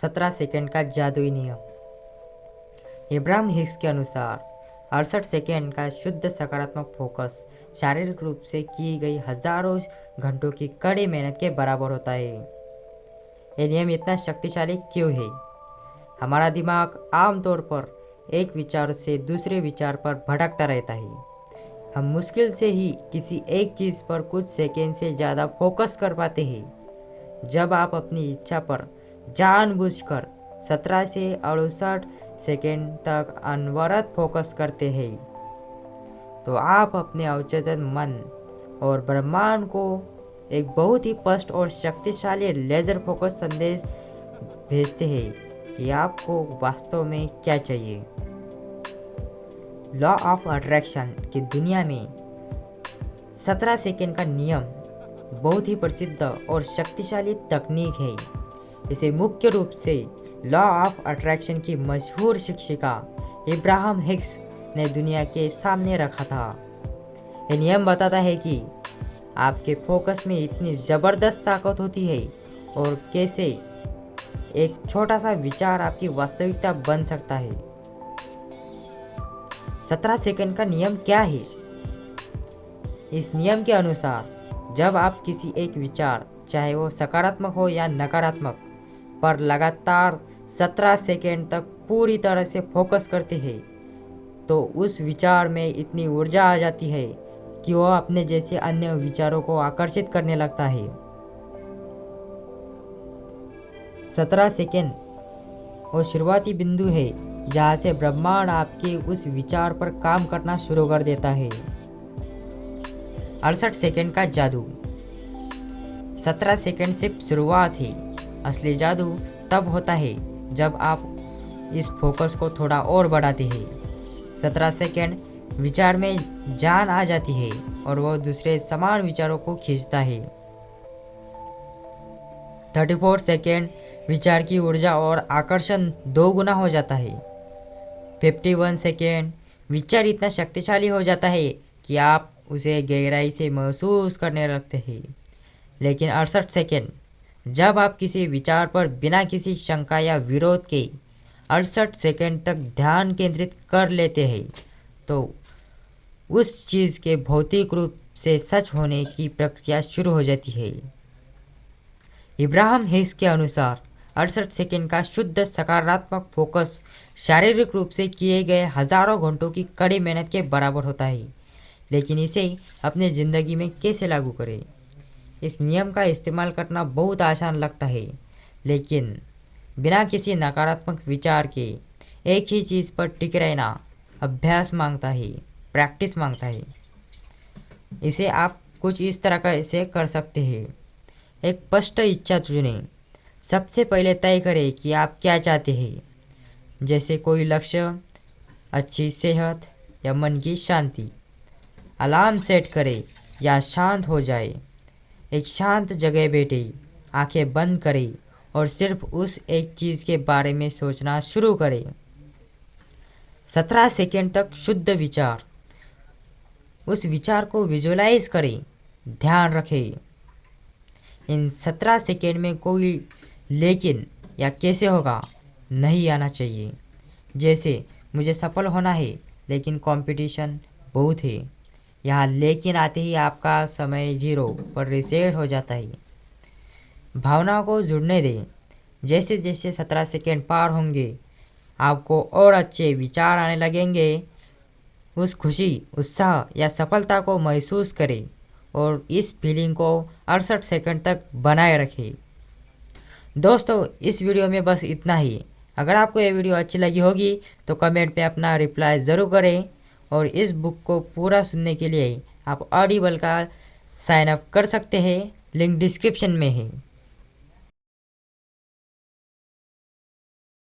17 second का जादुई नियम। इब्राहिम हिग्स के अनुसार 68 सेकंड का शुद्ध सकारात्मक फोकस शारीरिक रूप से की गई हजारों घंटों की कड़ी मेहनत के बराबर होता है। ये नियम इतना शक्तिशाली क्यों है? हमारा दिमाग आमतौर पर एक विचार से दूसरे विचार पर भटकता रहता है। हम मुश्किल से ही किसी एक चीज़ पर कुछ सेकंड से ज़्यादा फोकस कर पाते हैं। जब आप अपनी इच्छा पर जानबूझकर 17 से 68 सेकेंड तक अनवरत फोकस करते हैं तो आप अपने अवचेतन मन और ब्रह्मांड को एक बहुत ही स्पष्ट और शक्तिशाली लेजर फोकस संदेश भेजते हैं कि आपको वास्तव में क्या चाहिए। लॉ ऑफ अट्रैक्शन की दुनिया में 17 सेकेंड का नियम बहुत ही प्रसिद्ध और शक्तिशाली तकनीक है। इसे मुख्य रूप से लॉ ऑफ अट्रैक्शन की मशहूर शिक्षिका इब्राहिम हिग्स ने दुनिया के सामने रखा था। यह नियम बताता है कि आपके फोकस में इतनी ज़बरदस्त ताकत होती है और कैसे एक छोटा सा विचार आपकी वास्तविकता बन सकता है। 17 सेकंड का नियम क्या है? इस नियम के अनुसार जब आप किसी एक विचार, चाहे वो सकारात्मक हो या नकारात्मक, पर लगातार 17 सेकंड तक पूरी तरह से फोकस करते हैं तो उस विचार में इतनी ऊर्जा आ जाती है कि वह अपने जैसे अन्य विचारों को आकर्षित करने लगता है। 17 सेकंड वो शुरुआती बिंदु है जहाँ से ब्रह्मांड आपके उस विचार पर काम करना शुरू कर देता है। 68 सेकंड का जादू। 17 सेकंड सिर्फ शुरुआत है। असली जादू तब होता है जब आप इस फोकस को थोड़ा और बढ़ाते हैं। 17 सेकंड विचार में जान आ जाती है और वह दूसरे समान विचारों को खींचता है। 34 सेकंड विचार की ऊर्जा और आकर्षण 2 गुना हो जाता है। 51 सेकेंड विचार इतना शक्तिशाली हो जाता है कि आप उसे गहराई से महसूस करने लगते हैं। लेकिन 68 सेकेंड जब आप किसी विचार पर बिना किसी शंका या विरोध के 68 सेकेंड तक ध्यान केंद्रित कर लेते हैं तो उस चीज़ के भौतिक रूप से सच होने की प्रक्रिया शुरू हो जाती है। इब्राहिम हिग्स के अनुसार 68 सेकेंड का शुद्ध सकारात्मक फोकस शारीरिक रूप से किए गए हजारों घंटों की कड़ी मेहनत के बराबर होता है। लेकिन इसे अपने ज़िंदगी में कैसे लागू करें? इस नियम का इस्तेमाल करना बहुत आसान लगता है, लेकिन बिना किसी नकारात्मक विचार के एक ही चीज़ पर टिके रहना अभ्यास मांगता है, प्रैक्टिस मांगता है। इसे आप कुछ इस तरह का इसे कर सकते हैं। एक स्पष्ट इच्छा चुनें। सबसे पहले तय करें कि आप क्या चाहते हैं, जैसे कोई लक्ष्य, अच्छी सेहत या मन की शांति। अलार्म सेट करें या शांत हो जाए। एक शांत जगह बैठे, आंखें बंद करें और सिर्फ उस एक चीज़ के बारे में सोचना शुरू करें। 17 सेकंड तक शुद्ध विचार। उस विचार को विजुलाइज करें, ध्यान रखें। इन 17 सेकंड में कोई लेकिन या कैसे होगा नहीं आना चाहिए। जैसे मुझे सफल होना है लेकिन कंपटीशन बहुत है। यहाँ लेकिन आते ही आपका समय 0 पर रिसेट हो जाता है। भावनाओं को जुड़ने दें। जैसे जैसे 17 सेकंड पार होंगे आपको और अच्छे विचार आने लगेंगे। उस खुशी, उत्साह या सफलता को महसूस करें और इस फीलिंग को 68 सेकंड तक बनाए रखें। दोस्तों, इस वीडियो में बस इतना ही। अगर आपको ये वीडियो अच्छी लगी होगी तो कमेंट पे अपना रिप्लाई ज़रूर करें और इस बुक को पूरा सुनने के लिए आप ऑडिबल का साइन अप कर सकते हैं। लिंक डिस्क्रिप्शन में है।